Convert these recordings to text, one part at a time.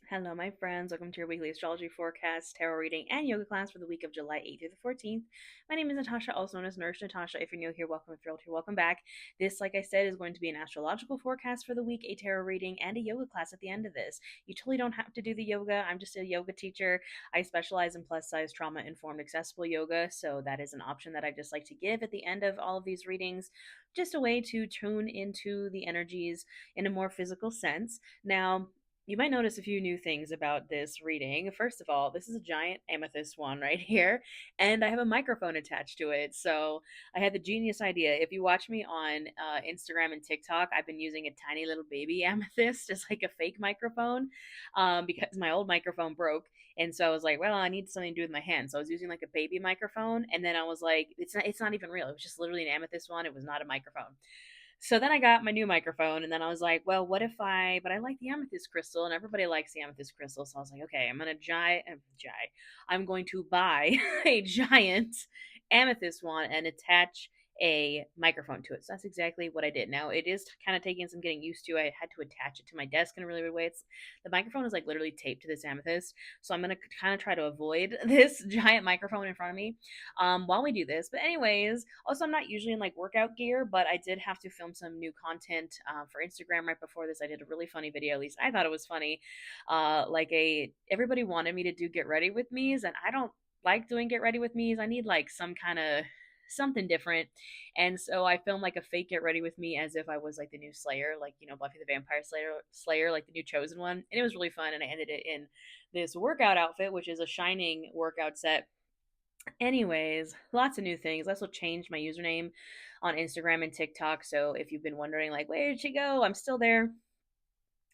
Hello, my friends. Welcome to your weekly astrology forecast, tarot reading, and yoga class for the week of July 8th through the 14th. My name is Natasha, also known as Nurse Natasha. If you're new here, welcome. If you're old here, welcome back. This, like I said, is going to be an astrological forecast for the week, a tarot reading, and a yoga class at the end of this. You totally don't have to do the yoga. I'm just a yoga teacher. I specialize in plus size, trauma informed, accessible yoga. So that is an option that I just like to give at the end of all of these readings. Just a way to tune into the energies in a more physical sense. Now, you might notice a few new things about this reading. First of all, this is a giant amethyst one right here, and I have a microphone attached to it. So I had the genius idea. If you watch me on Instagram and TikTok, I've been using a tiny little baby amethyst as like a fake microphone because my old microphone broke. And so I was like, well, I need something to do with my hand. So I was using like a baby microphone, and then I was like, it's not even real. It was just literally an amethyst one. It was not a microphone. So then I got my new microphone, and then I was like, well, what if but I like the amethyst crystal, and everybody likes the amethyst crystal. So I was like, okay, I'm going to buy a giant amethyst one and attach a microphone to it. So that's exactly what I did. Now it is kind of taking some getting used to. I had to attach it to my desk in a really weird way. The microphone is like literally taped to this amethyst, so I'm gonna kind of try to avoid this giant microphone in front of me while we do this. But anyways, also I'm not usually in like workout gear, but I did have to film some new content for Instagram right before this. I did a really funny video. At least I thought it was funny. Everybody wanted me to do get ready with me's, and I don't like doing get ready with me's. I need like some kind of something different. And so I filmed like a fake get ready with me as if I was like the new Slayer, like Buffy the Vampire Slayer, like the new chosen one. And it was really fun. And I ended it in this workout outfit, which is a shining workout set. Anyways, lots of new things. I also changed my username on Instagram and TikTok. So if you've been wondering, like, where did she go? I'm still there.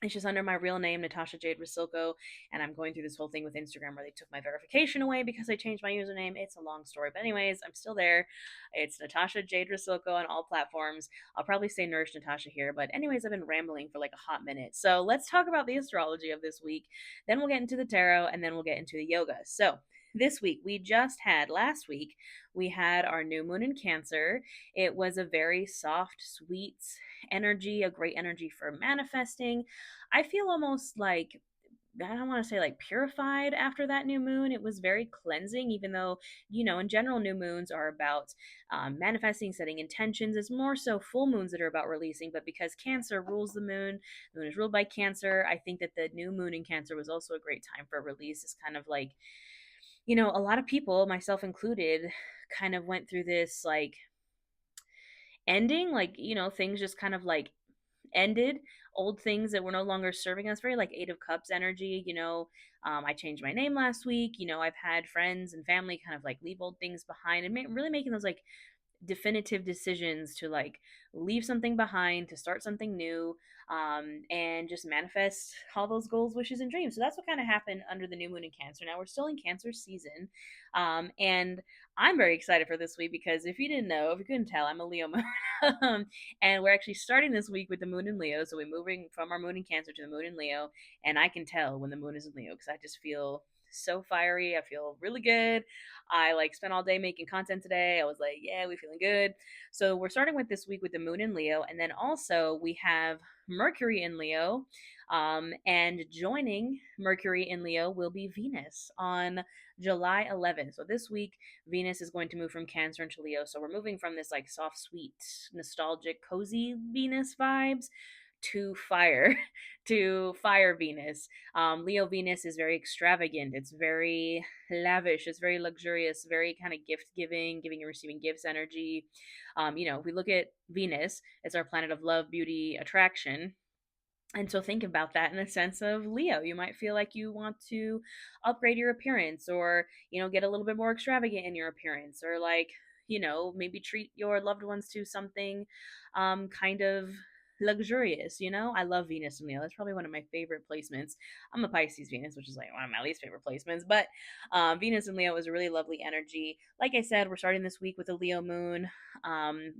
It's just under my real name, Natasha Jade Rasilko, and I'm going through this whole thing with Instagram where they took my verification away because I changed my username. It's a long story, but anyways, I'm still there. It's Natasha Jade Rasilko on all platforms. I'll probably say Nourish Natasha here, but anyways, I've been rambling for like a hot minute. So let's talk about the astrology of this week. Then we'll get into the tarot, and then we'll get into the yoga. So this week last week we had our new moon in Cancer. It was a very soft, sweet energy, a great energy for manifesting. I feel almost like, I don't want to say like purified after that new moon. It was very cleansing, even though, in general, new moons are about manifesting, setting intentions. It's more so full moons that are about releasing. But because Cancer rules the moon is ruled by Cancer. I think that the new moon in Cancer was also a great time for release. It's kind of like, a lot of people, myself included, kind of went through this like ending, like, things just kind of like ended, old things that were no longer serving us, very like Eight of Cups energy. I changed my name last week. I've had friends and family kind of like leave old things behind and really making those like definitive decisions to like leave something behind, to start something new, and just manifest all those goals, wishes, and dreams. So that's what kind of happened under the new moon in Cancer. Now we're still in Cancer season, and I'm very excited for this week because if you didn't know, if you couldn't tell, I'm a Leo moon. And we're actually starting this week with the moon in Leo. So we're moving from our moon in Cancer to the moon in Leo, and I can tell when the moon is in Leo because I just feel so fiery. I feel really good. I like spent all day making content today. I was like, yeah, we feeling good. So we're starting with this week with the moon in Leo, and then also we have Mercury in Leo. And joining Mercury in Leo will be Venus on July 11th. So this week, Venus is going to move from Cancer into Leo. So we're moving from this like soft, sweet, nostalgic, cozy Venus vibes to fire, to fire Venus. Leo Venus is very extravagant. It's very lavish. It's very luxurious. Very kind of gift giving, giving and receiving gifts energy. If we look at Venus, it's our planet of love, beauty, attraction. And so think about that in the sense of Leo. You might feel like you want to upgrade your appearance or, get a little bit more extravagant in your appearance or like, maybe treat your loved ones to something kind of luxurious. I love Venus and Leo. That's probably one of my favorite placements. I'm a Pisces Venus, which is like one of my least favorite placements, but Venus and Leo is a really lovely energy. Like I said, we're starting this week with a Leo moon.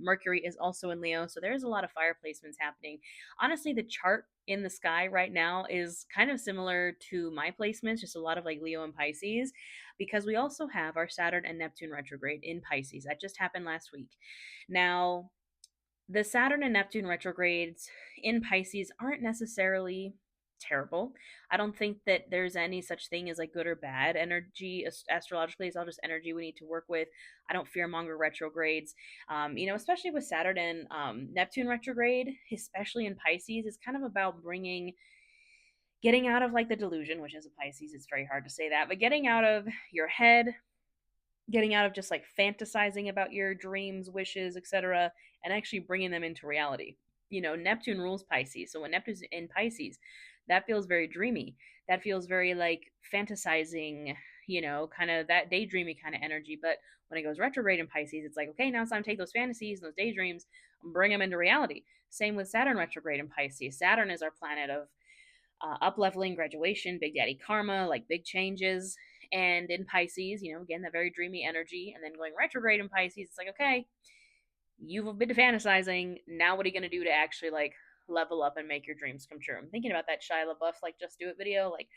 Mercury is also in Leo, so there's a lot of fire placements happening. Honestly, the chart in the sky right now is kind of similar to my placements, just a lot of like Leo and Pisces, because we also have our Saturn and Neptune retrograde in Pisces. That just happened last week. Now, the Saturn and Neptune retrogrades in Pisces aren't necessarily terrible. I don't think that there's any such thing as like good or bad energy astrologically. It's all just energy we need to work with. I don't fear monger retrogrades. Especially with Saturn and Neptune retrograde, especially in Pisces, it's kind of about getting out of like the delusion, which is a Pisces. It's very hard to say that, but getting out of your head, getting out of just like fantasizing about your dreams, wishes, etc., and actually bringing them into reality. Neptune rules Pisces. So when Neptune's in Pisces, that feels very dreamy. That feels very like fantasizing, kind of that daydreamy kind of energy. But when it goes retrograde in Pisces, it's like, okay, now it's time to take those fantasies and those daydreams and bring them into reality. Same with Saturn retrograde in Pisces. Saturn is our planet of up leveling, graduation, big daddy karma, like big changes. And in Pisces, again, that very dreamy energy. And then going retrograde in Pisces, it's like, okay, you've been fantasizing. Now, what are you going to do to actually like level up and make your dreams come true? I'm thinking about that Shia LaBeouf, like, Just Do It video. Like,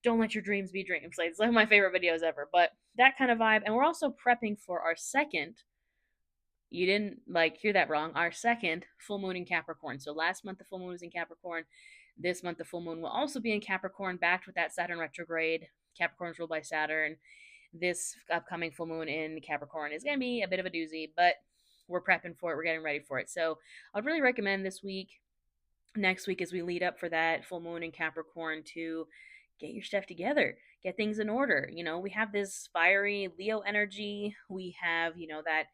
don't let your dreams be dreams. Like, it's one of my favorite videos ever. But that kind of vibe. And we're also prepping for our second, you didn't like hear that wrong, our second full moon in Capricorn. So last month the full moon was in Capricorn. This month the full moon will also be in Capricorn, backed with that Saturn retrograde. Capricorn's ruled by Saturn. This upcoming full moon in Capricorn is going to be a bit of a doozy, but we're prepping for it. We're getting ready for it. So I'd really recommend this week, next week, as we lead up for that full moon in Capricorn, to get your stuff together, get things in order. We have this fiery Leo energy. We have, that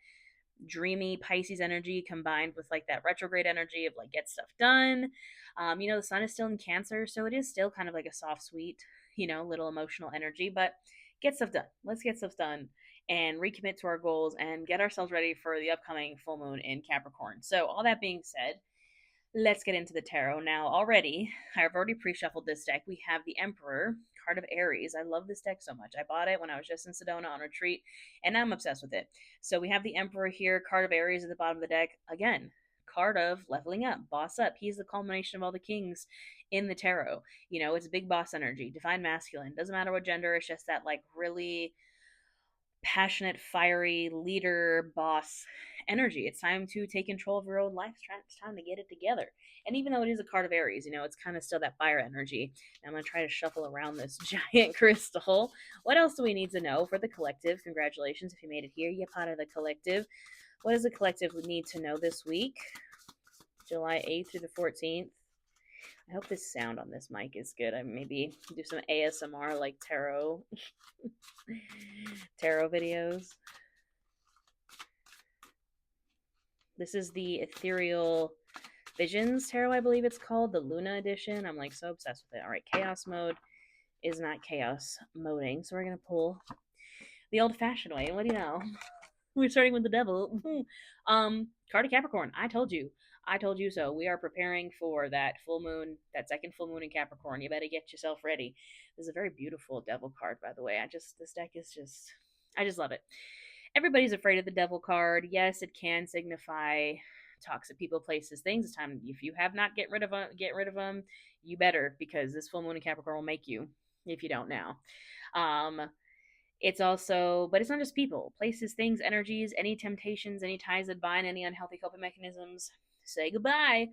dreamy Pisces energy combined with like that retrograde energy of like get stuff done. The sun is still in Cancer, so it is still kind of like a soft, sweet, little emotional energy, but get stuff done. Let's get stuff done and recommit to our goals and get ourselves ready for the upcoming full moon in Capricorn. So, all that being said, let's get into the tarot now. I've already pre-shuffled this deck. We have the Emperor, card of Aries. I love this deck so much. I bought it when I was just in Sedona on retreat, and I'm obsessed with it. So we have the Emperor here, card of Aries at the bottom of the deck. Again, card of leveling up, boss up. He's the culmination of all the kings in the tarot. It's big boss energy, divine masculine. Doesn't matter what gender. It's just that like really passionate, fiery leader, boss energy. It's time to take control of your own life. It's time to get it together. And even though it is a card of Aries, it's kind of still that fire energy. I'm going to try to shuffle around this giant crystal. What else do we need to know for the collective? Congratulations if you made it here. You're part of the collective. What does the collective need to know this week? July 8th through the 14th. I hope this sound on this mic is good. I maybe do some ASMR like tarot videos. This is the Ethereal Visions Tarot, I believe it's called, the Luna edition. I'm like so obsessed with it. All right, chaos mode is not chaos moding, so we're gonna pull the old-fashioned way. And what do you know? We're starting with the devil. Card of Capricorn. I told you so. We are preparing for that full moon, that second full moon in Capricorn. You better get yourself ready. This is a very beautiful devil card, by the way. This deck is just, I just love it. Everybody's afraid of the devil card. Yes, it can signify toxic people, places, things. It's time, if you have not get rid of them. You better, because this full moon in Capricorn will make you if you don't now. It's also, but it's not just people, places, things, energies, any temptations, any ties that bind, any unhealthy coping mechanisms. Say goodbye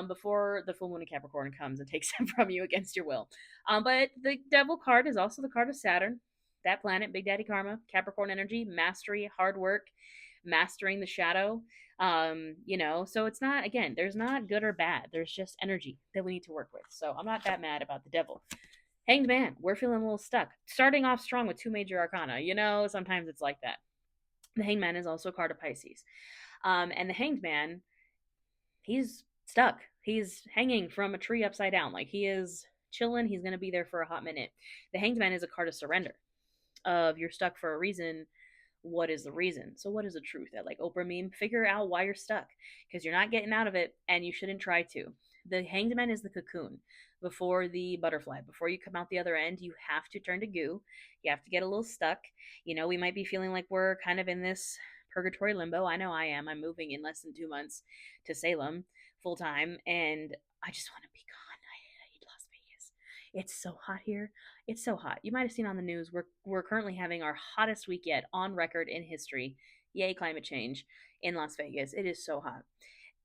before the full moon in Capricorn comes and takes them from you against your will. But the devil card is also the card of Saturn, that planet, Big Daddy Karma, Capricorn energy, mastery, hard work, mastering the shadow. So it's not, again, there's not good or bad. There's just energy that we need to work with. So I'm not that mad about the devil. Hanged Man, we're feeling a little stuck. Starting off strong with two major arcana. Sometimes it's like that. The Hanged Man is also a card of Pisces. And the Hanged Man, he's stuck. He's hanging from a tree upside down. Like, he is chilling. He's going to be there for a hot minute. The Hanged Man is a card of surrender. Of you're stuck for a reason. What is the reason? So what is the truth? That like Oprah meme, figure out why you're stuck, because you're not getting out of it and you shouldn't try to. The Hanged Man is the cocoon before the butterfly. Before you come out the other end, you have to turn to goo. You have to get a little stuck. We might be feeling like we're kind of in this purgatory limbo. I know I am. I'm moving in less than 2 months to Salem full time, and I just want to be gone. I hate Las Vegas. It's so hot here. It's so hot. You might have seen on the news, we're currently having our hottest week yet on record in history. Yay, climate change in Las Vegas. It is so hot.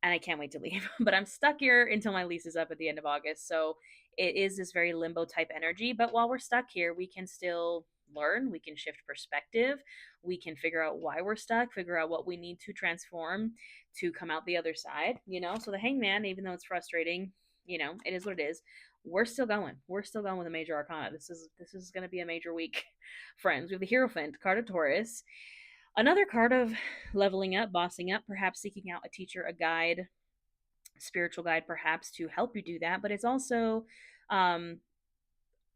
and I can't wait to leave. But I'm stuck here until my lease is up at the end of August. So it is this very limbo type energy. But while we're stuck here, we can still learn, we can shift perspective, we can figure out why we're stuck, figure out what we need to transform to come out the other side, you know? So the hangman, even though it's frustrating, you know, it is what it is. We're still going. We're still going with a major arcana. This is going to be a major week, friends. We have the Hierophant, card of Taurus. Another card of leveling up, bossing up, perhaps seeking out a teacher, a guide, spiritual guide, perhaps to help you do that. But it's also um,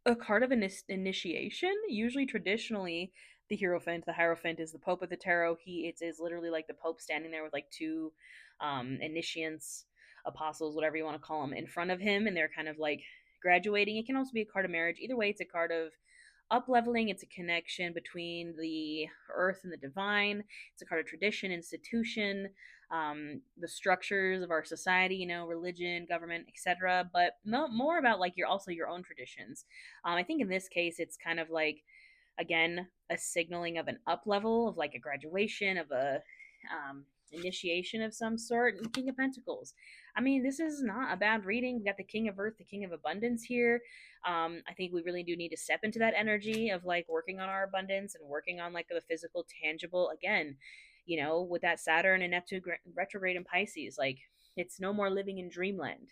a card of initiation. Usually, traditionally, the Hierophant is the Pope of the Tarot. It is literally like the Pope standing there with like two initiants, apostles, whatever you want to call them, in front of him, and they're kind of like graduating. It can also be a card of marriage. Either way, it's a card of up leveling. It's a connection between the earth and the divine. It's a card of tradition, institution, the structures of our society, you know, religion, government, etc. But more about like your own traditions. I think in this case, it's kind of like, again, a signaling of an up level, of like a graduation, of a initiation of some sort. And King of Pentacles, I mean, this is not a bad reading. We got the King of Earth, the King of Abundance here. I think we really do need to step into that energy of like working on our abundance and working on like the physical, tangible. Again, you know, with that Saturn and Neptune retrograde in Pisces, like it's no more living in dreamland.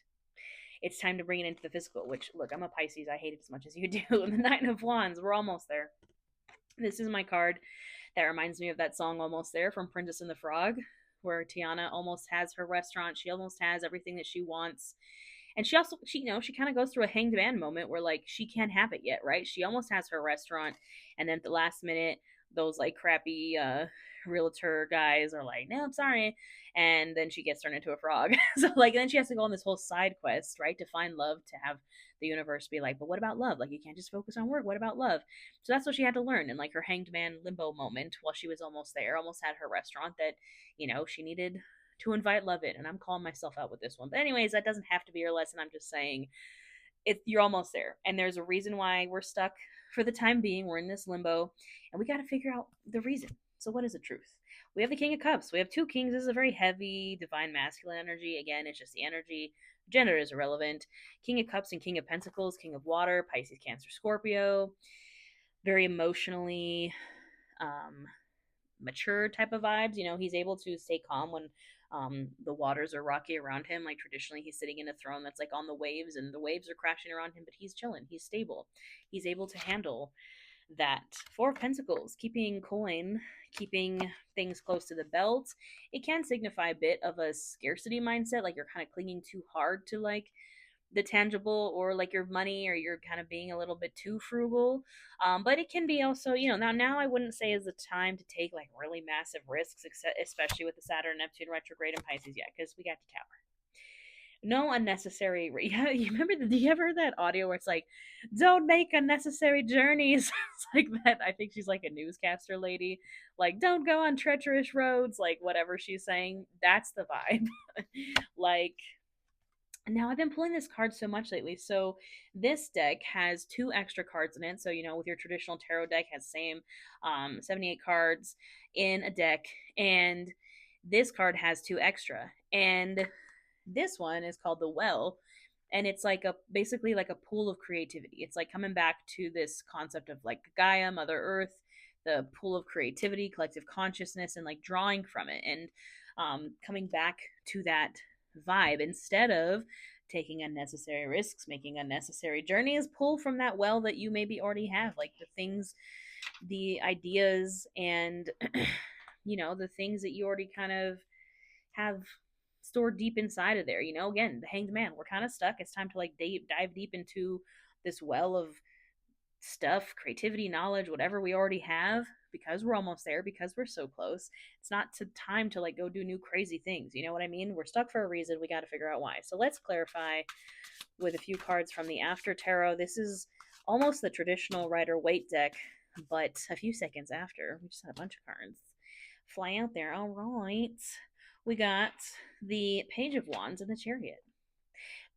It's time to bring it into the physical. Which, look, I'm a Pisces. I hate it as much as you do. The Nine of Wands, we're almost there. This is my card that reminds me of that song Almost There from Princess and the Frog, where Tiana almost has her restaurant. She almost has everything that she wants. And she you know, she kind of goes through a hanged man moment where like she can't have it yet, right? She almost has her restaurant, and then at the last minute, those like crappy realtor guys are like, no, I'm sorry. And then she gets turned into a frog. So like then she has to go on this whole side quest, right? To find love, to have the universe be like, but what about love? Like you can't just focus on work. What about love? So that's what she had to learn in like her hanged man limbo moment while she was almost there, almost had her restaurant that, you know, she needed to invite love in. And I'm calling myself out with this one. But anyways, that doesn't have to be your lesson. I'm just saying you're almost there. And there's a reason why we're stuck for the time being. We're in this limbo and we got to figure out the reason. So what is the truth? We have the King of Cups. We have two kings. This is a very heavy divine masculine energy. Again, it's just the energy. Gender is irrelevant. King of Cups and King of Pentacles, King of Water, Pisces, Cancer, Scorpio. Very emotionally mature type of vibes. You know, he's able to stay calm when the waters are rocky around him. Like traditionally, he's sitting in a throne that's like on the waves, and the waves are crashing around him, but he's chilling. He's stable. He's able to handle that. Four of Pentacles, keeping coin, keeping things close to the belt. It can signify a bit of a scarcity mindset, like you're kind of clinging too hard to like the tangible or like your money, or you're kind of being a little bit too frugal. But it can be also, you know, now I wouldn't say is the time to take like really massive risks, especially with the Saturn Neptune retrograde in Pisces yet, because we got the Tower. No unnecessary. Yeah, you remember? Do you ever heard that audio where it's like, "Don't make unnecessary journeys"? It's like that. I think she's like a newscaster lady. Like, don't go on treacherous roads. Like whatever she's saying, that's the vibe. Like, now I've been pulling this card so much lately. So this deck has two extra cards in it. So, you know, with your traditional tarot deck has same 78 cards in a deck, and this card has two extra. And this one is called the Well, and it's like a basically like a pool of creativity. It's like coming back to this concept of like Gaia, Mother Earth, the pool of creativity, collective consciousness, and like drawing from it, and coming back to that vibe instead of taking unnecessary risks, making unnecessary journeys. Pull from that well that you maybe already have, like the things, the ideas, and you know, the things that you already kind of have stored deep inside of there. You know, again, the Hanged Man, we're kind of stuck. It's time to like dive deep into this well of stuff, creativity, knowledge, whatever we already have, because we're almost there, because we're so close. It's not time to like go do new crazy things. You know what I mean? We're stuck for a reason. We got to figure out why. So let's clarify with a few cards from the After Tarot. This is almost the traditional Rider Waite deck, but a few seconds after. We just had a bunch of cards fly out there. All right. We got the Page of Wands and the Chariot.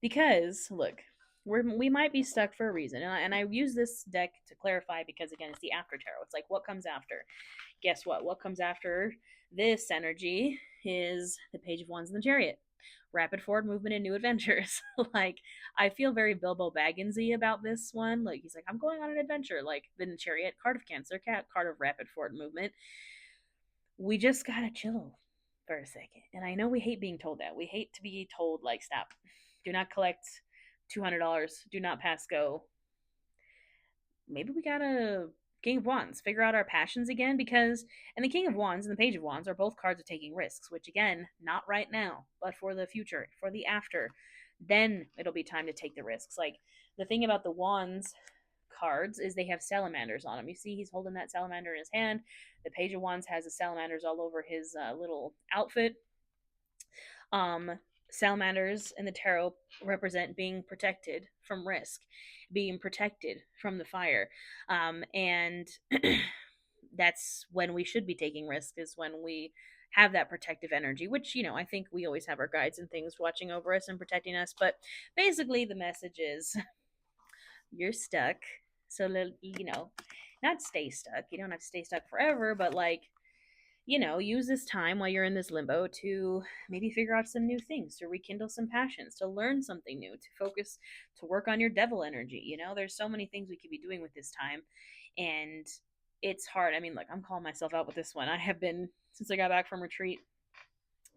Because, look, we might be stuck for a reason. And I use this deck to clarify because, again, it's the After Tarot. It's like, what comes after? Guess what? What comes after this energy is the Page of Wands and the Chariot. rapid forward movement and new adventures. Like, I feel very Bilbo Bagginsy about this one. Like, he's like, I'm going on an adventure. Like, the Chariot, card of Cancer, cat, card of rapid forward movement. We just gotta chill for a second. And I know we hate being told that. We hate to be told, like, stop. Do not collect $200. Do not pass go. Maybe we gotta King of Wands, figure out our passions again, because and the King of Wands and the Page of Wands are both cards of taking risks, which again, not right now, but for the future, for the after. Then it'll be time to take the risks. Like, the thing about the Wands cards is they have salamanders on them. You see, he's holding that salamander in his hand. The Page of Wands has the salamanders all over his little outfit. Um, Salamanders in the tarot represent being protected from risk, being protected from the fire. And that's when we should be taking risk, is when we have that protective energy, which, I think we always have our guides and things watching over us and protecting us. But basically, the message is you're stuck. So, not stay stuck. You don't have to stay stuck forever, but like, use this time while you're in this limbo to maybe figure out some new things, to rekindle some passions, to learn something new, to focus, to work on your devil energy. There's so many things we could be doing with this time. And it's hard. I mean, look, I'm calling myself out with this one. I have been, since I got back from retreat,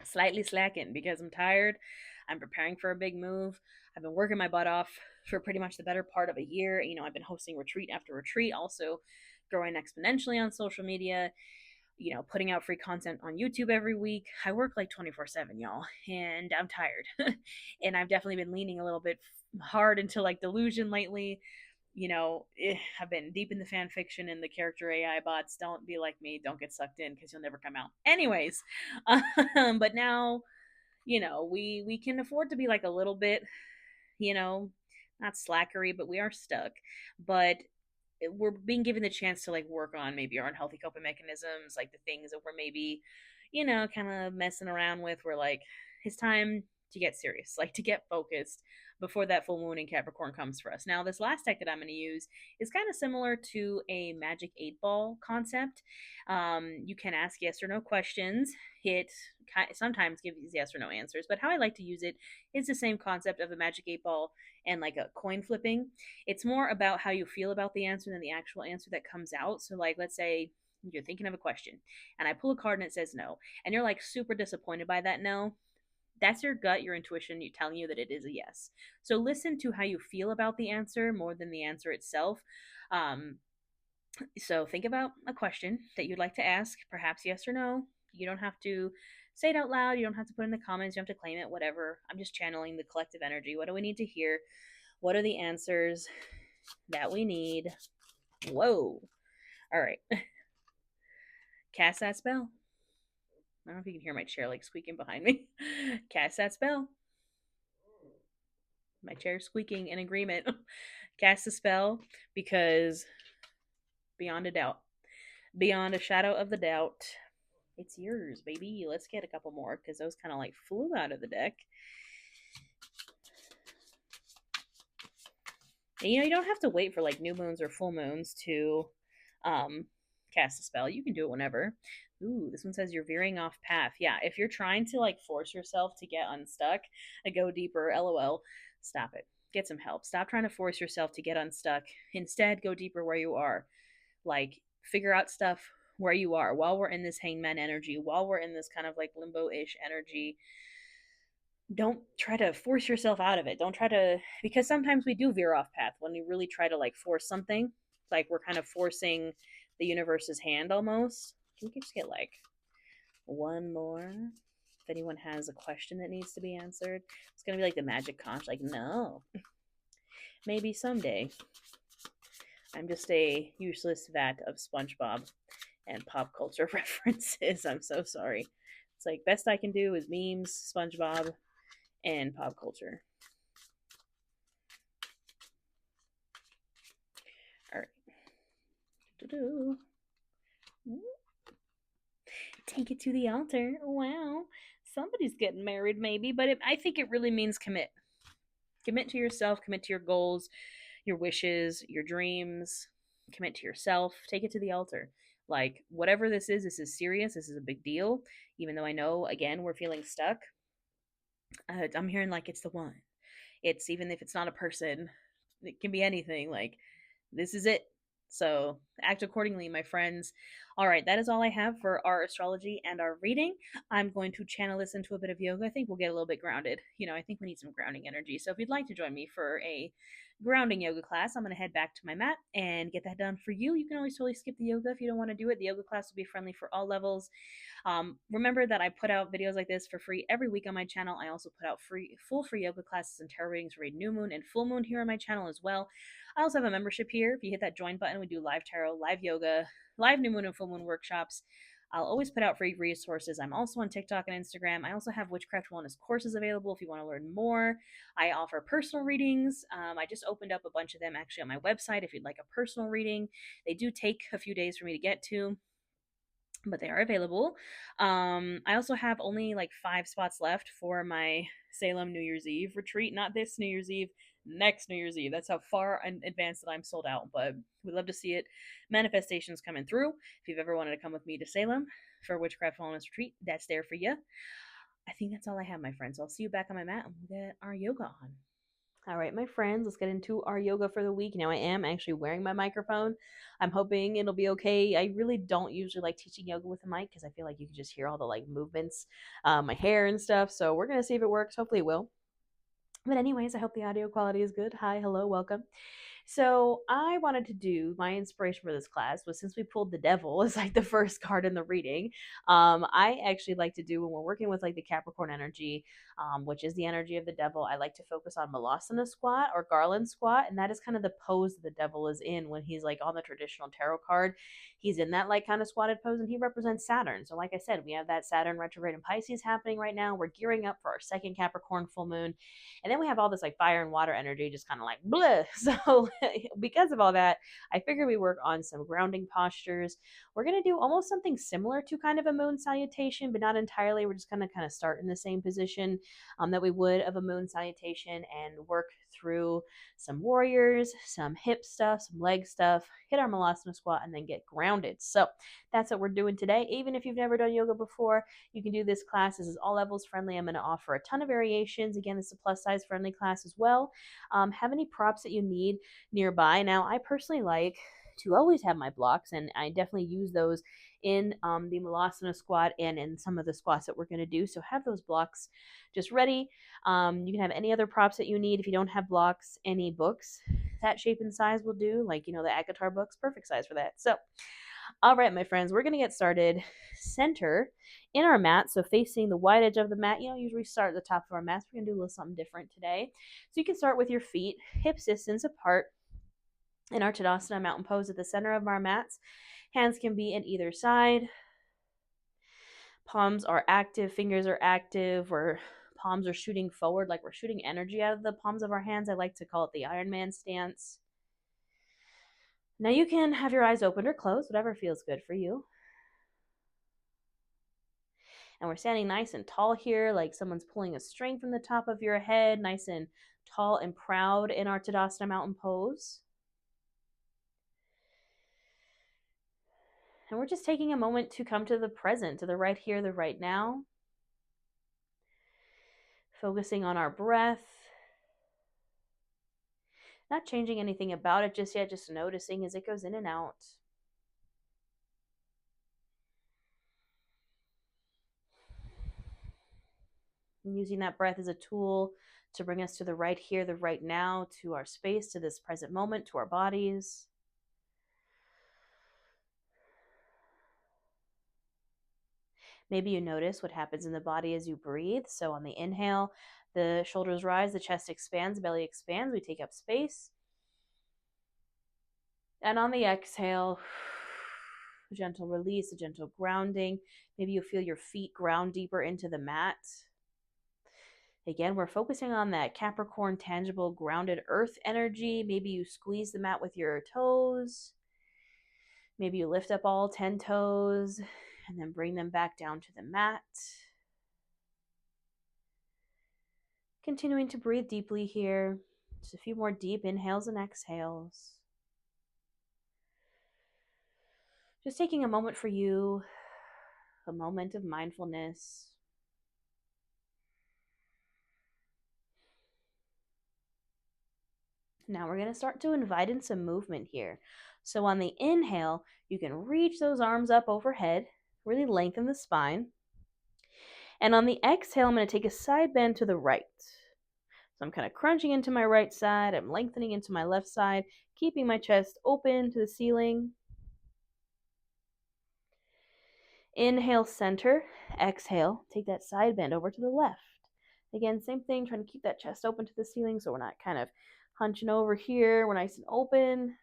slightly slacking because I'm tired. I'm preparing for a big move. I've been working my butt off for pretty much the better part of a year. I've been hosting retreat after retreat, also growing exponentially on social media, putting out free content on YouTube every week. I work like 24/7, y'all, and I'm tired. And I've definitely been leaning a little bit hard into like delusion lately. I've been deep in the fan fiction and the character AI bots. Don't be like me. Don't get sucked in because you'll never come out. Anyways, but now, we can afford to be like a little bit, you know, not slackery, but we are stuck. But we're being given the chance to like work on maybe our unhealthy coping mechanisms, like the things that we're maybe, kind of messing around with. We're like, it's time to get serious, like to get focused before that full moon in Capricorn comes for us. Now, this last deck that I'm going to use is kind of similar to a magic 8 ball concept. You can ask yes or no questions. It sometimes gives yes or no answers, but how I like to use it is the same concept of a magic 8 ball and like a coin flipping. It's more about how you feel about the answer than the actual answer that comes out. So, like, let's say you're thinking of a question and I pull a card and it says no, and you're like super disappointed by that no. That's your gut, your intuition, you telling you that it is a yes. So listen to how you feel about the answer more than the answer itself. Um, so think about a question that you'd like to ask, perhaps yes or no. You don't have to say it out loud. You don't have to put it in the comments. You don't have to claim it, whatever. I'm just channeling the collective energy. What do we need to hear? What are the answers that we need? Whoa. All right. Cast that spell. I don't know if you can hear my chair like squeaking behind me. Cast that spell. My chair squeaking in agreement. Cast a spell, because beyond a doubt, beyond a shadow of the doubt, it's yours, baby. Let's get a couple more because those kind of like flew out of the deck. And, you don't have to wait for like new moons or full moons to cast a spell. You can do it whenever. Ooh, this one says you're veering off path. Yeah, if you're trying to like force yourself to get unstuck, go deeper, lol, stop it. Get some help. Stop trying to force yourself to get unstuck. Instead, go deeper where you are. Like, figure out stuff where you are while we're in this hangman energy, while we're in this kind of like limbo-ish energy. Don't try to force yourself out of it. Don't try to, because sometimes we do veer off path when we really try to like force something. Like, we're kind of forcing the universe's hand almost. Can we just get like one more? If anyone has a question that needs to be answered, it's gonna be like the magic conch. Like, no, maybe someday. I'm just a useless vat of SpongeBob and pop culture references. I'm so sorry. It's like best I can do is memes, SpongeBob, and pop culture. All right. Doo-doo. Take it to the altar. Wow. Somebody's getting married, maybe, but I think it really means commit. Commit to yourself, commit to your goals, your wishes, your dreams. Commit to yourself. Take it to the altar. Like, whatever this is serious. This is a big deal. Even though I know, again, we're feeling stuck. I'm hearing like it's the one. It's even if it's not a person, it can be anything. Like this is it. So act accordingly, my friends. All right, that is all I have for our astrology and our reading. I'm going to channel this into a bit of yoga. I think we'll get a little bit grounded. I think we need some grounding energy. So if you'd like to join me for a grounding yoga class, I'm going to head back to my mat and get that done for you. You can always totally skip the yoga if you don't want to do it. The yoga class will be friendly for all levels. Remember that I put out videos like this for free every week on my channel. I also put out full free yoga classes and tarot readings for new moon and full moon here on my channel as well. I also have a membership here. If you hit that join button, we do live tarot, live yoga, live new moon and full moon workshops. I'll always put out free resources. I'm also on TikTok and Instagram. I also have witchcraft wellness courses available if you want to learn more. I offer personal readings. I just opened up a bunch of them actually on my website if you'd like a personal reading. They do take a few days for me to get to, but they are available. I also have only like 5 spots left for my Salem New Year's Eve retreat. Not this New Year's Eve, next New Year's Eve. That's how far in advance that I'm sold out, but we'd love to see it. Manifestations coming through. If you've ever wanted to come with me to Salem for a Witchcraft Wellness Retreat, that's there for you. I think that's all I have, my friends. I'll see you back on my mat and we'll get our yoga on. All right, my friends, let's get into our yoga for the week. Now, I am actually wearing my microphone. I'm hoping it'll be okay. I really don't usually like teaching yoga with a mic because I feel like you can just hear all the like movements, my hair and stuff. So we're going to see if it works. Hopefully it will. But anyways, I hope the audio quality is good. Hi, hello, welcome. So I wanted to do my inspiration for this class was, since we pulled the devil as like the first card in the reading. I actually like to do, when we're working with like the Capricorn energy, which is the energy of the devil, I like to focus on Malasana squat or garland squat, and that is kind of the pose that the devil is in when he's like on the traditional tarot card. He's in that like kind of squatted pose, and he represents Saturn. So like I said, we have that Saturn retrograde in Pisces happening right now. We're gearing up for our second Capricorn full moon. And then we have all this like fire and water energy just kind of like bleh. So because of all that, I figured we work on some grounding postures. We're going to do almost something similar to kind of a moon salutation, but not entirely. We're just going to kind of start in the same position that we would of a moon salutation and work through some warriors, some hip stuff, some leg stuff, hit our Malasana squat, and then get grounded. So that's what we're doing today. Even if you've never done yoga before, you can do this class. This is all levels friendly. I'm going to offer a ton of variations. Again, this is a plus size friendly class as well. Have any props that you need nearby. Now, I personally like to always have my blocks, and I definitely use those in the Malasana squat and in some of the squats that we're going to do. So have those blocks just ready. You can have any other props that you need. If you don't have blocks, any books that shape and size will do, like the Akatar books, perfect size for that. So all right, my friends, we're going to get started center in our mat. So facing the wide edge of the mat, usually start at the top of our mats. We're going to do a little something different today. So you can start with your feet hip distance apart in our Tadasana mountain pose at the center of our mats. Hands can be in either side. Palms are active, fingers are active, or palms are shooting forward, like we're shooting energy out of the palms of our hands. I like to call it the Iron Man stance. Now you can have your eyes open or closed, whatever feels good for you. And we're standing nice and tall here, like someone's pulling a string from the top of your head, nice and tall and proud in our Tadasana mountain pose. And we're just taking a moment to come to the present, to the right here, the right now. Focusing on our breath. Not changing anything about it just yet, just noticing as it goes in and out. And using that breath as a tool to bring us to the right here, the right now, to our space, to this present moment, to our bodies. Maybe you notice what happens in the body as you breathe. So on the inhale, the shoulders rise, the chest expands, belly expands. We take up space. And on the exhale, a gentle release, a gentle grounding. Maybe you feel your feet ground deeper into the mat. Again, we're focusing on that Capricorn, tangible, grounded earth energy. Maybe you squeeze the mat with your toes. Maybe you lift up all 10 toes and then bring them back down to the mat. Continuing to breathe deeply here. Just a few more deep inhales and exhales. Just taking a moment for you, a moment of mindfulness. Now we're going to start to invite in some movement here. So on the inhale, you can reach those arms up overhead, really lengthen the spine. And on the exhale, I'm going to take a side bend to the right. So I'm kind of crunching into my right side, I'm lengthening into my left side, keeping my chest open to the ceiling. Inhale, center. Exhale, take that side bend over to the left. Again, same thing, trying to keep that chest open to the ceiling so we're not kind of hunching over here. We're nice and open.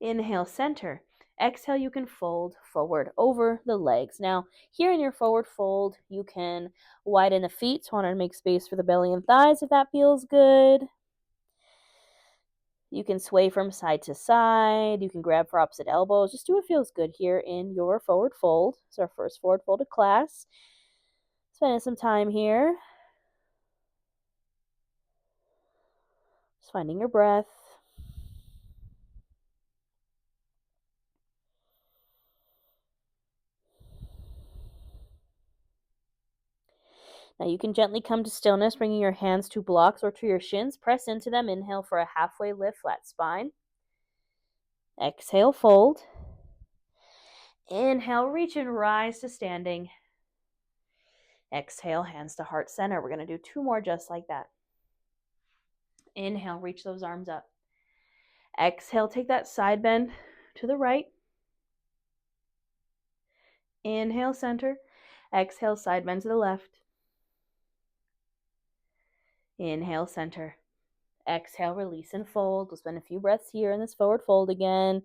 Inhale, center. Exhale, you can fold forward over the legs. Now, here in your forward fold, you can widen the feet. So I want to make space for the belly and thighs if that feels good. You can sway from side to side. You can grab for opposite elbows. Just do what feels good here in your forward fold. It's our first forward fold of class. Spending some time here. Just finding your breath. Now you can gently come to stillness, bringing your hands to blocks or to your shins. Press into them. Inhale for a halfway lift, flat spine. Exhale, fold. Inhale, reach and rise to standing. Exhale, hands to heart center. We're going to do 2 more just like that. Inhale, reach those arms up. Exhale, take that side bend to the right. Inhale, center. Exhale, side bend to the left. Inhale, center. Exhale, release and fold. We'll spend a few breaths here in this forward fold again.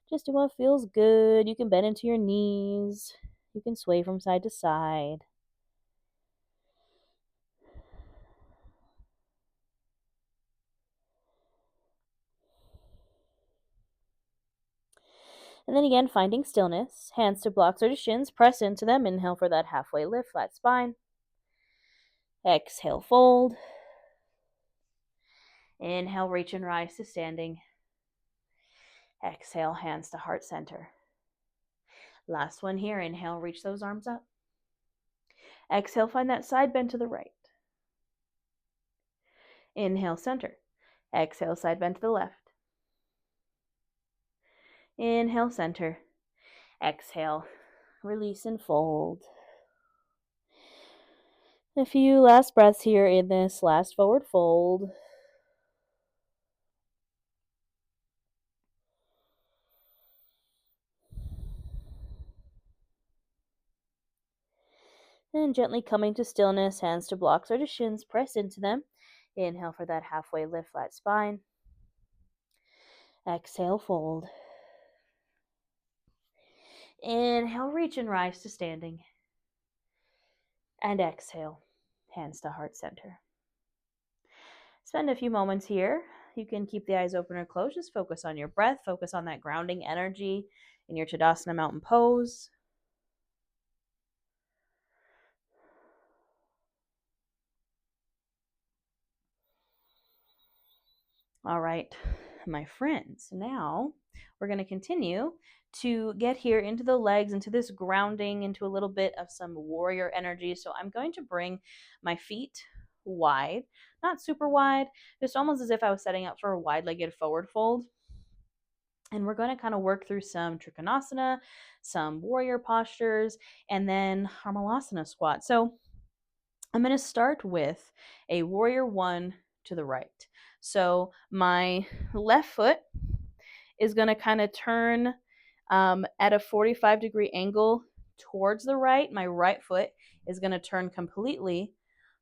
Just do what feels good. You can bend into your knees. You can sway from side to side. And then again, finding stillness. Hands to blocks or to shins. Press into them. Inhale for that halfway lift, flat spine. Exhale, fold. Inhale, reach and rise to standing. Exhale, hands to heart center. Last one here. Inhale, reach those arms up. Exhale, find that side bend to the right. Inhale, center. Exhale, side bend to the left. Inhale, center. Exhale, release and fold. A few last breaths here in this last forward fold. And gently coming to stillness, hands to blocks or to shins, press into them. Inhale for that halfway lift, flat spine. Exhale, fold. Inhale, reach and rise to standing. And exhale, hands to heart center. Spend a few moments here. You can keep the eyes open or closed. Just focus on your breath. Focus on that grounding energy in your Tadasana Mountain Pose. All right, my friends, now we're going to continue to get here into the legs, into this grounding, into a little bit of some warrior energy. So I'm going to bring my feet wide, not super wide, just almost as if I was setting up for a wide-legged forward fold. And we're going to kind of work through some Trikonasana, some warrior postures, and then our Malasana squat. So I'm going to start with a warrior 1 to the right. So my left foot is going to kind of turn at a 45-degree angle towards the right. My right foot is going to turn completely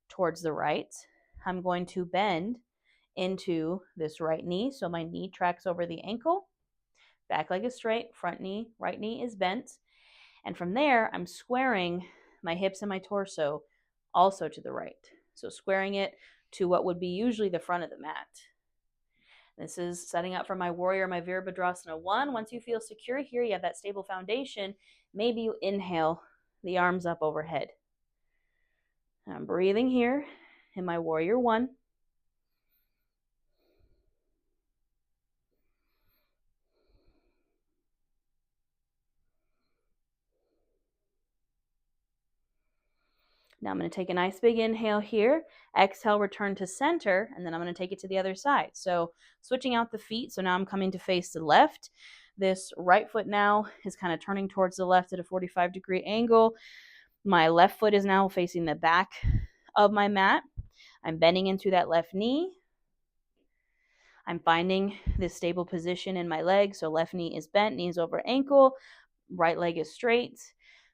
towards the right. I'm going to bend into this right knee. So my knee tracks over the ankle. Back leg is straight, front knee, right knee is bent. And from there, I'm squaring my hips and my torso also to the right. So squaring it to what would be usually the front of the mat. This is setting up for my warrior, my Virabhadrasana 1. Once you feel secure here, you have that stable foundation, maybe you inhale the arms up overhead. I'm breathing here in my warrior 1. Now I'm going to take a nice big inhale here. Exhale, return to center, and then I'm going to take it to the other side. So switching out the feet. So now I'm coming to face the left. This right foot now is kind of turning towards the left at a 45-degree angle. My left foot is now facing the back of my mat. I'm bending into that left knee. I'm finding this stable position in my leg. So left knee is bent, knees over ankle, right leg is straight,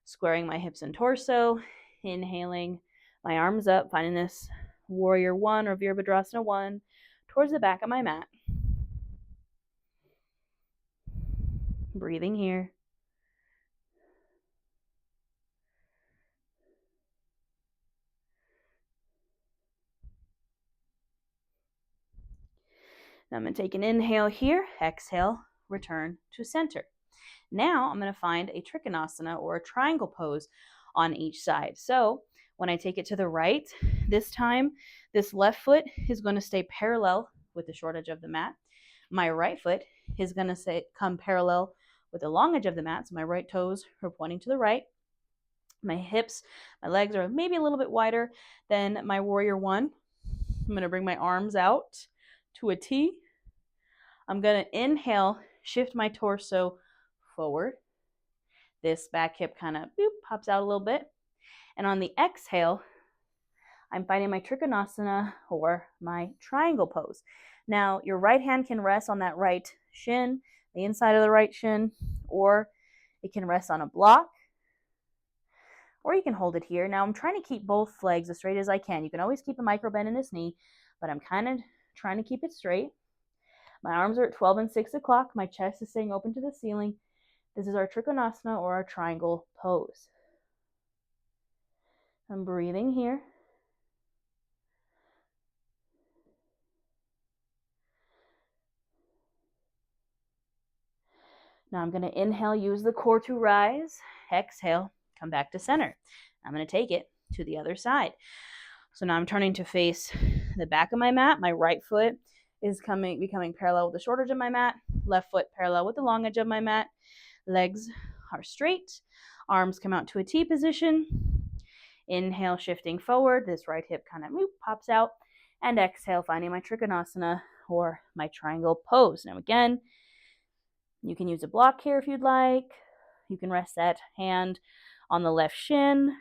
squaring my hips and torso, inhaling my arms up, finding this warrior one or Virabhadrasana one towards the back of my mat. Breathing here. Now I'm going to take an inhale here, exhale, return to center. Now I'm going to find a Trikonasana or a triangle pose on each side. So when I take it to the right, this time this left foot is going to stay parallel with the short edge of the mat. My right foot is going to come parallel with the long edge of the mat. So my right toes are pointing to the right. My hips, my legs are maybe a little bit wider than my warrior one. I'm going to bring my arms out to a T. I'm going to inhale, shift my torso forward. This back hip kind of pops out a little bit. And on the exhale, I'm finding my Trikonasana or my triangle pose. Now, your right hand can rest on that right shin, the inside of the right shin, or it can rest on a block, or you can hold it here. Now, I'm trying to keep both legs as straight as I can. You can always keep a micro bend in this knee, but I'm kind of trying to keep it straight. My arms are at 12 and 6 o'clock. My chest is staying open to the ceiling. This is our Trikonasana or our triangle pose. I'm breathing here. Now I'm going to inhale, use the core to rise. Exhale, come back to center. I'm going to take it to the other side. So now I'm turning to face the back of my mat. My right foot is becoming parallel with the short edge of my mat. Left foot parallel with the long edge of my mat. Legs are straight. Arms come out to a T position. Inhale, shifting forward. This right hip kind of pops out. And exhale, finding my Trikonasana or my triangle pose. Now again, you can use a block here if you'd like. You can rest that hand on the left shin,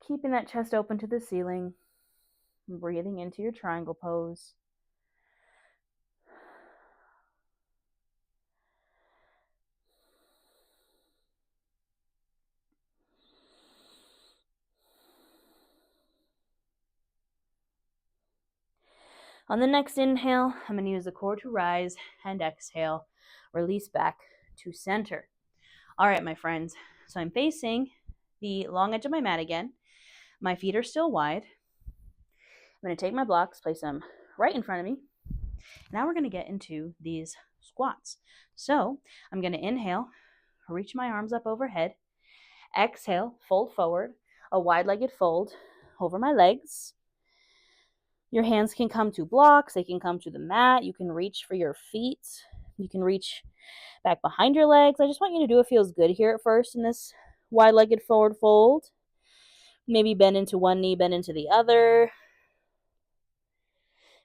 keeping that chest open to the ceiling, breathing into your triangle pose. On the next inhale, I'm going to use the core to rise, and exhale, release back to center. All right, my friends, so I'm facing the long edge of my mat again. My feet are still wide. I'm going to take my blocks, place them right in front of me. Now we're going to get into these squats. So I'm going to inhale, reach my arms up overhead. Exhale, fold forward, a wide-legged fold over my legs. Your hands can come to blocks, they can come to the mat. You can reach for your feet. You can reach back behind your legs. I just want you to do what feels good here at first in this wide-legged forward fold. Maybe bend into one knee, bend into the other.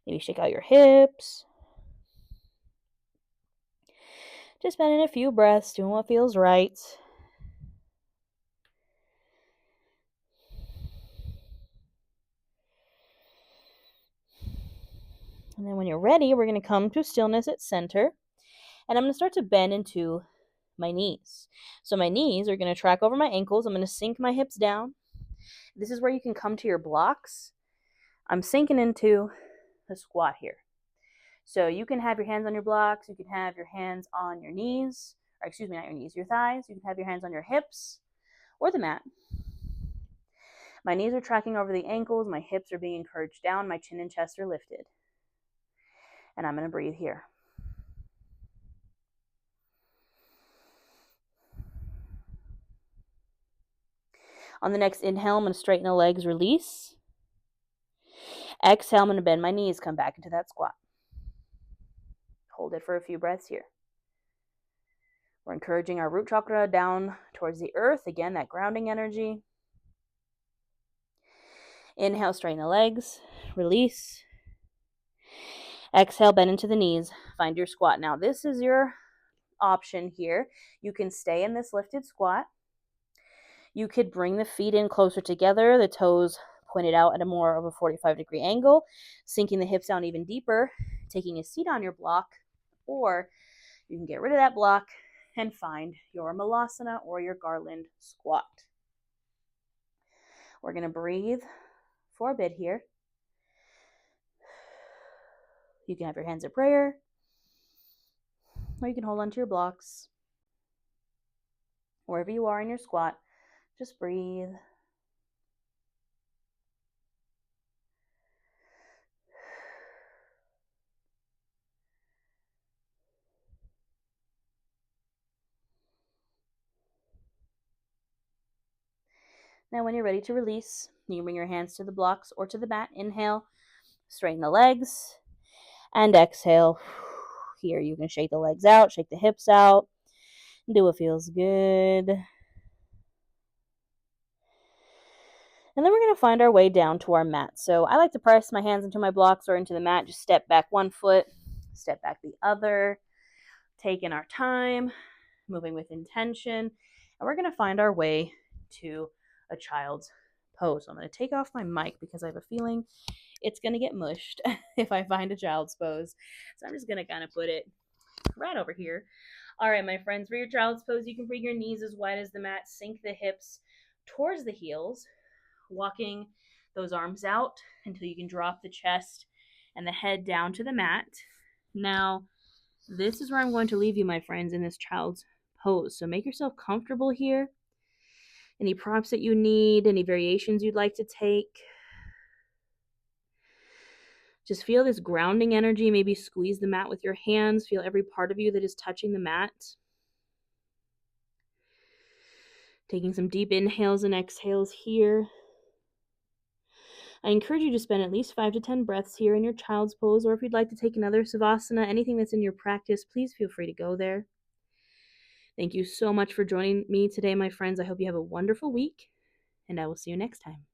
Maybe shake out your hips. Just spending a few breaths, doing what feels right. And then when you're ready, we're going to come to stillness at center. And I'm going to start to bend into my knees. So my knees are going to track over my ankles. I'm going to sink my hips down. This is where you can come to your blocks. I'm sinking into the squat here. So you can have your hands on your blocks. You can have your hands on your knees. Or excuse me, not your knees, your thighs. You can have your hands on your hips or the mat. My knees are tracking over the ankles. My hips are being encouraged down. My chin and chest are lifted. And I'm going to breathe here. On the next inhale, I'm going to straighten the legs, release. Exhale, I'm going to bend my knees, come back into that squat. Hold it for a few breaths here. We're encouraging our root chakra down towards the earth. Again, that grounding energy. Inhale, straighten the legs. Release. Exhale, bend into the knees. Find your squat. Now, this is your option here. You can stay in this lifted squat. You could bring the feet in closer together, the toes pointed out at a more of a 45-degree angle, sinking the hips down even deeper, taking a seat on your block, or you can get rid of that block and find your malasana or your garland squat. We're going to breathe for a bit here. You can have your hands at prayer, or you can hold onto your blocks. Wherever you are in your squat, just breathe. Now, when you're ready to release, you can bring your hands to the blocks or to the mat. Inhale, straighten the legs, and exhale. Here, you can shake the legs out, shake the hips out, do what feels good. And then we're going to find our way down to our mat. So I like to press my hands into my blocks or into the mat. Just step back one foot, step back the other, taking our time, moving with intention. And we're going to find our way to a child's pose. So I'm going to take off my mic because I have a feeling it's going to get mushed if I find a child's pose. So I'm just going to kind of put it right over here. All right, my friends, for your child's pose, you can bring your knees as wide as the mat, sink the hips towards the heels, walking those arms out until you can drop the chest and the head down to the mat. Now, this is where I'm going to leave you, my friends, in this child's pose. So make yourself comfortable here. Any props that you need, any variations you'd like to take. Just feel this grounding energy. Maybe squeeze the mat with your hands. Feel every part of you that is touching the mat. Taking some deep inhales and exhales here. I encourage you to spend at least 5 to 10 breaths here in your child's pose, or if you'd like to take another savasana, anything that's in your practice, please feel free to go there. Thank you so much for joining me today, my friends. I hope you have a wonderful week, and I will see you next time.